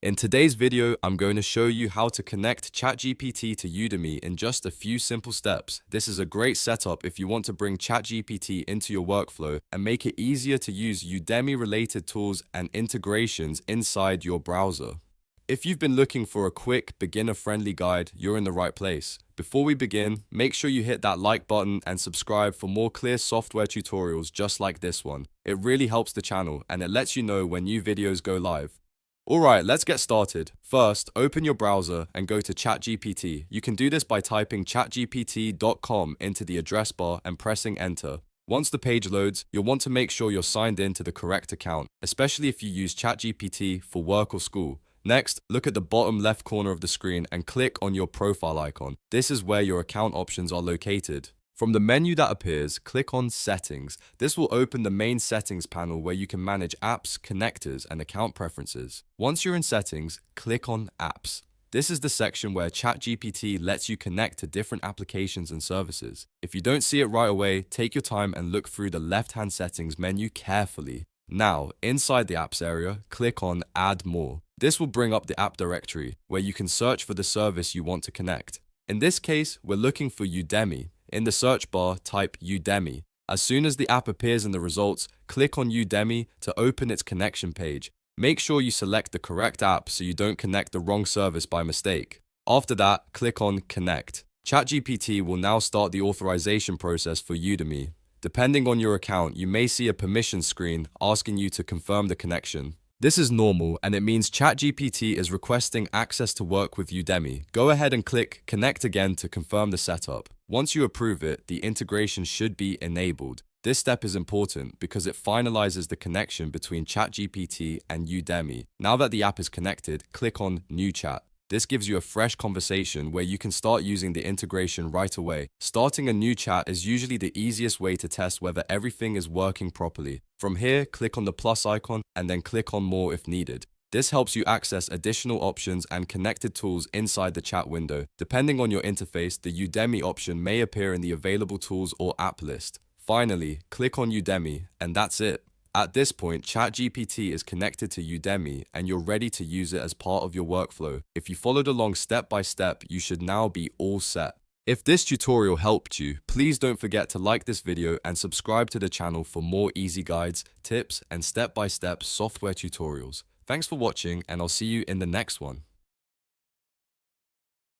In today's video, I'm going to show you how to connect ChatGPT to Udemy in just a few simple steps. This is a great setup if you want to bring ChatGPT into your workflow and make it easier to use Udemy-related tools and integrations inside your browser. If you've been looking for a quick, beginner-friendly guide, you're in the right place. Before we begin, make sure you hit that like button and subscribe for more clear software tutorials just like this one. It really helps the channel and it lets you know when new videos go live. Alright, let's get started. First, open your browser and go to ChatGPT. You can do this by typing chatgpt.com into the address bar and pressing enter. Once the page loads, you'll want to make sure you're signed in to the correct account, especially if you use ChatGPT for work or school. Next, look at the bottom left corner of the screen and click on your profile icon. This is where your account options are located. From the menu that appears, click on Settings. This will open the main settings panel where you can manage apps, connectors, and account preferences. Once you're in Settings, click on Apps. This is the section where ChatGPT lets you connect to different applications and services. If you don't see it right away, take your time and look through the left-hand settings menu carefully. Now, inside the Apps area, click on Add More. This will bring up the app directory, where you can search for the service you want to connect. In this case, we're looking for Udemy. In the search bar, type Udemy. As soon as the app appears in the results, click on Udemy to open its connection page. Make sure you select the correct app so you don't connect the wrong service by mistake. After that, click on Connect. ChatGPT will now start the authorization process for Udemy. Depending on your account, you may see a permission screen asking you to confirm the connection. This is normal and it means ChatGPT is requesting access to work with Udemy. Go ahead and click Connect again to confirm the setup. Once you approve it, the integration should be enabled. This step is important because it finalizes the connection between ChatGPT and Udemy. Now that the app is connected, click on New Chat. This gives you a fresh conversation where you can start using the integration right away. Starting a new chat is usually the easiest way to test whether everything is working properly. From here, click on the plus icon and then click on More if needed. This helps you access additional options and connected tools inside the chat window. Depending on your interface, the Udemy option may appear in the available tools or app list. Finally, click on Udemy and that's it. At this point, ChatGPT is connected to Udemy and you're ready to use it as part of your workflow. If you followed along step by step, you should now be all set. If this tutorial helped you, please don't forget to like this video and subscribe to the channel for more easy guides, tips, and step-by-step software tutorials. Thanks for watching and I'll see you in the next one.